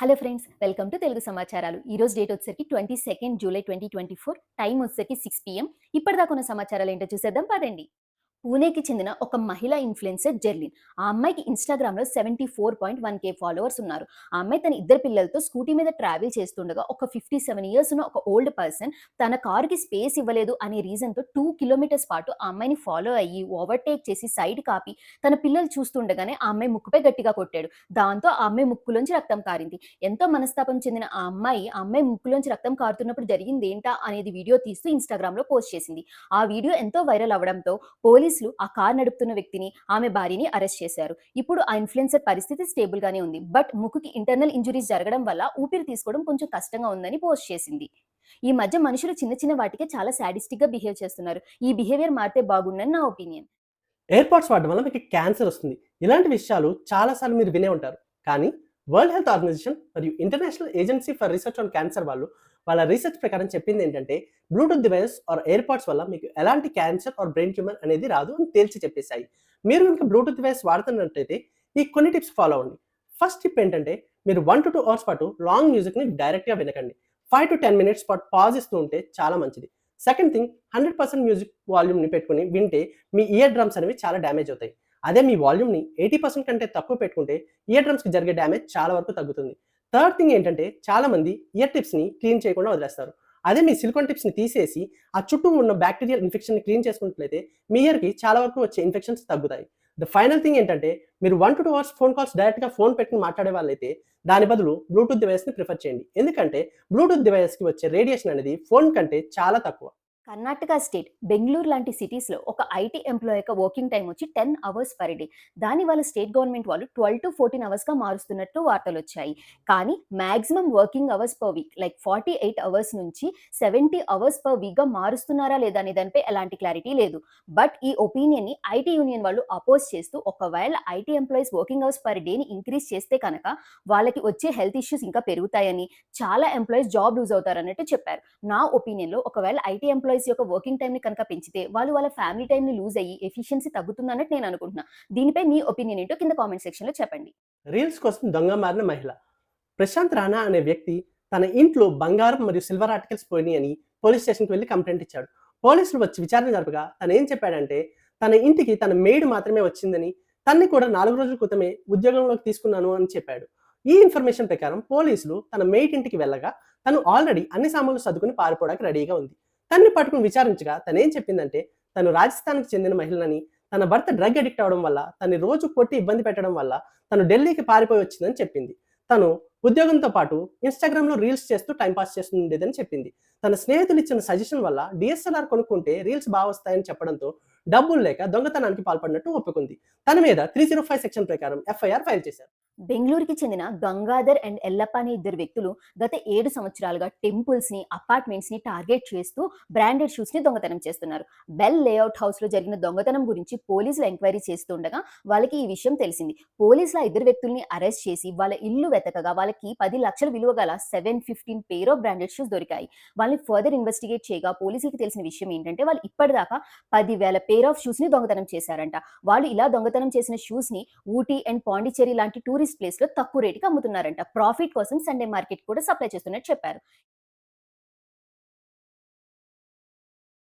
Hello friends, welcome to Telugu సమాచారాలు. ఈ రోజు డేట్ వచ్చేసరికి 22 జూలై 2024. టైం వచ్చేసరికి 6 PM. ఇప్పటిదాకా ఉన్న సమాచారాలు ఏంటో చూసేద్దాం పదండి. పూణేకి చెందిన ఒక మహిళా ఇన్‌ఫ్లుయెన్సర్ జెర్లిన్. ఆ అమ్మాయికి ఇన్‌స్టాగ్రామ్‌లో 74.1K ఫాలోవర్స్ ఉన్నారు. ఆ అమ్మాయి తన ఇద్దరు పిల్లలతో స్కూటీ మీద ట్రావెల్ చేస్తుండగా ఒక 57 ఇయర్స్ ఉన్న ఒక ఓల్డ్ పర్సన్ తన కారుకి స్పేస్ ఇవ్వలేదు అనే రీజన్‌తో 2 కిలోమీటర్స్ పాటు ఆ అమ్మాయిని ఫాలో అయ్యి ఓవర్‌టేక్ చేసి సైడ్ కాపి తన పిల్లలు చూస్తుండగానే ఆ అమ్మాయి ముక్కుపై గట్టిగా కొట్టాడు. దాంతో ఆ అమ్మాయి ముక్కులోంచి రక్తం కారింది. ఎంతో మనస్తాపం చెందిన ఆ అమ్మాయి ముక్కులోంచి రక్తం కారుతున్నప్పుడు జరిగిందేంటా అనేది వీడియో తీస్తూ ఇన్‌స్టాగ్రామ్‌లో పోస్ట్ చేసింది. ఆ వీడియో ఎంతో వైరల్ అవ్వడంతో పోలీసులు ఆ కారు నడుపుతున్న వ్యక్తిని, ఆమె భార్యని అరెస్ట్ చేశారు. ఇప్పుడు ఆ ఇన్‌ఫ్లుయెన్సర్ పరిస్థితి స్టేబుల్ గానే ఉంది. బట్ ముక్కుకి ఇంటర్నల్ ఇంజ్యూరీస్ జరగడం వల్ల ఊపిరి తీసుకోవడం కొంచెం కష్టంగా ఉందని పోస్ట్ చేసింది. ఈ మధ్య మనుషులు చిన్న చిన్న వాటికే చాలా సాడిస్టిక్‌గా బిహేవ్ చేస్తున్నారు. ఈ బిహేవియర్ మారితే బాగుండని నా ఒపీనియన్. ఎయిర్‌పాడ్స్ వాడడం వల్ల మీకు క్యాన్సర్ వస్తుంది. ఇలాంటి విషయాలు చాలా సార్లు మీరు వినే ఉంటారు. కానీ వరల్డ్ హెల్త్ ఆర్గనైజేషన్ మరియు international agency for research on cancer వాళ్ళు వాళ్ళ రీసెర్చ్ ప్రకారం చెప్పిందేంటంటే, బ్లూటూత్ డివైస్ ఆర్ ఎయిర్‌పాడ్స్ వల్ల మీకు ఎలాంటి క్యాన్సర్ ఆర్ బ్రెయిన్ ట్యూమర్ అనేది రాదు అని తేల్చి చెప్పేసాయి. మీరు గనుక బ్లూటూత్ డివైస్ వాడుతున్నట్టయితే ఈ కొన్ని టిప్స్ ఫాలో అవ్వండి. ఫస్ట్ టిప్ ఏంటంటే, మీరు 1-2 అవర్స్ పాటు లాంగ్ మ్యూజిక్‌ని డైరెక్ట్‌గా వినకండి. 5-10 మినిట్స్ పాటు పాజ్ ఇస్తూ ఉంటే చాలా మంచిది. సెకండ్ థింగ్, 100% మ్యూజిక్ వాల్యూమ్‌ని పెట్టుకొని వింటే మీ ఇయర్ డ్రమ్స్ అనేవి చాలా డ్యామేజ్ అవుతాయి. అదే మీ వాల్యూమ్‌ని 80% కంటే తక్కువ పెట్టుకుంటే ఇయర్ డ్రమ్స్‌కి జరిగే డ్యామేజ్ చాలా వరకు తగ్గుతుంది. థర్డ్ థింగ్ ఏంటంటే, చాలామంది ఇయర్ టిప్స్‌ని క్లీన్ చేయకుండా వదిలేస్తారు. అదే మీ సిలికాన్ టిప్స్‌ని తీసేసి ఆ చుట్టూ ఉన్న బాక్టీరియల్ ఇన్ఫెక్షన్‌ని క్లీన్ చేసుకున్నట్లయితే మీ ఇయర్‌కి చాలా వరకు వచ్చే ఇన్ఫెక్షన్స్ తగ్గుతాయి. ద ఫైనల్ థింగ్ ఏంటంటే, మీరు 1-2 అవర్స్ ఫోన్ కాల్స్ డైరెక్ట్‌గా ఫోన్ పెట్టుకొని మాట్లాడే వాళ్ళైతే దాని బదులు బ్లూటూత్ డివైస్‌ని ప్రిఫర్ చేయండి. ఎందుకంటే బ్లూటూత్ డివైస్‌కి వచ్చే రేడియేషన్ అనేది ఫోన్ కంటే చాలా తక్కువ. కర్ణాటక స్టేట్ బెంగుళూరు లాంటి సిటీస్‌లో ఒక ఐటీ ఎంప్లాయీ యొక్క వర్కింగ్ టైమ్ వచ్చి 10 అవర్స్ పర్ డే. దాన్ని వాళ్ళ స్టేట్ గవర్నమెంట్ వాళ్ళు 12-14 అవర్స్‌గా మారుస్తున్నట్టు వార్తలొచ్చాయి. కానీ maximum working hours per week like 48 hours నుంచి 70 అవర్స్ పర్ వీక్‌గా మారుస్తున్నారా లేదా అనే దానిపై ఎలాంటి క్లారిటీ లేదు. బట్ ఈ ఒపీనియన్‌ని ఐటీ యూనియన్ వాళ్ళు అపోజ్ చేస్తూ ఒకవేళ IT employees working hours per డేని ఇంక్రీజ్ చేస్తే కనుక వాళ్ళకి వచ్చే హెల్త్ ఇష్యూస్ ఇంకా పెరుగుతాయని, చాలా ఎంప్లాయీస్ జాబ్ లూజ్ అవుతారన్నట్టు చెప్పారు. నా ఒపీనియన్‌లో ఒకవేళ ఐటీ ఎంప్లాయీస్ యొక్క వర్కింగ్ టైమ్‌ని కనుక పెంచితే వాళ్ళు వాళ్ళ ఫ్యామిలీ టైమ్‌ని లూజ్ అయ్యి ఎఫిషియన్సీ తగ్గుతుందన్నట్టు నేను అనుకుంటున్నా. దీనిపై మీ ఒపీనియన్ ఏంటో కింద కామెంట్ సెక్షన్‌లో చెప్పండి. రీల్స్ కోసం దొంగ మారిన మహిళ. ప్రశాంత్ రాణా అనే వ్యక్తి తన ఇంట్లో బంగారం మరియు సిల్వర్ ఆర్టికల్స్ పోయినాయని పోలీస్ స్టేషన్‌కి వెళ్లి కంప్లెయింట్ ఇచ్చాడు. పోలీసులు వచ్చి విచారణ జరపగా తనేం చెప్పాడంటే, తన ఇంటికి తన మెయిడ్ మాత్రమే వచ్చిందని, తన్ని కూడా 4 రోజుల క్రితమే ఉద్యోగంలోకి తీసుకున్నాను అని చెప్పాడు. ఈ ఇన్ఫర్మేషన్ ప్రకారం పోలీసులు తన మెయిడ్ ఇంటికి వెళ్ళగా తను ఆల్రెడీ అన్ని సామాన్లు సర్దుకొని పారిపోవడానికి రెడీగా ఉంది. తన్ని పట్టుకొని విచారించగా తనేం చెప్పిందంటే, తను రాజస్థాన్‌కి చెందిన మహిళనని, తన భర్త డ్రగ్ అడిక్ట్ అవ్వడం వల్ల, తనని రోజు కొట్టి ఇబ్బంది పెట్టడం వల్ల తను ఢిల్లీకి పారిపోయి వచ్చిందని చెప్పింది. తను ఉద్యోగంతో పాటు ఇన్‌స్టాగ్రామ్‌లో రీల్స్ చేస్తూ టైమ్ పాస్ చేస్తుండేదని చెప్పింది. తన స్నేహితులు ఇచ్చిన సజెషన్ వల్ల డీఎస్ఎల్ఆర్ కొనుక్కుంటే రీల్స్ వస్తాయని చెప్పడంతో డబ్బులు లేక దొంగతనానికి పాల్పడినట్టు ఒప్పుకుంది. తన మీద 305 సెక్షన్ ప్రకారం ఎఫ్ఐఆర్ ఫైల్ చేశారు. బెంగుళూరుకి చెందిన గంగాధర్ అండ్ ఎల్లప్ప అనే ఇద్దరు వ్యక్తులు గత 7 సంవత్సరాలుగా టెంపుల్స్‌ని, అపార్ట్మెంట్స్‌ని టార్గెట్ చేస్తూ బ్రాండెడ్ షూస్‌ని దొంగతనం చేస్తున్నారు. బెల్ లేఅవుట్ హౌస్‌లో జరిగిన దొంగతనం గురించి పోలీసులు ఎంక్వైరీ చేస్తుండగా వాళ్ళకి ఈ విషయం తెలిసింది. పోలీసులు ఆ ఇద్దరు వ్యక్తుల్ని అరెస్ట్ చేసి వాళ్ళ ఇల్లు వెతకగా వాళ్ళకి 10 లక్షల విలువ గల 715 పెయిర్ ఆఫ్ బ్రాండెడ్ షూస్ దొరికాయి. వాళ్ళని ఫర్దర్ ఇన్వెస్టిగేట్ చేయగా పోలీసులకి తెలిసిన విషయం ఏంటంటే, వాళ్ళు ఇప్పటిదాకా 10,000 పెయిర్ ఆఫ్ షూస్‌ని దొంగతనం చేశారంట. వాళ్ళు ఇలా దొంగతనం చేసిన షూస్‌ని ఊటీ అండ్ పాండిచ్చేరి లాంటి టూరిస్ట్ ప్లేస్‌లో తక్కువ రేటుకి అమ్ముతున్నారంట. ప్రాఫిట్ కోసం సండే మార్కెట్ కూడా సప్లై చేస్తున్నట్టు చెప్పారు.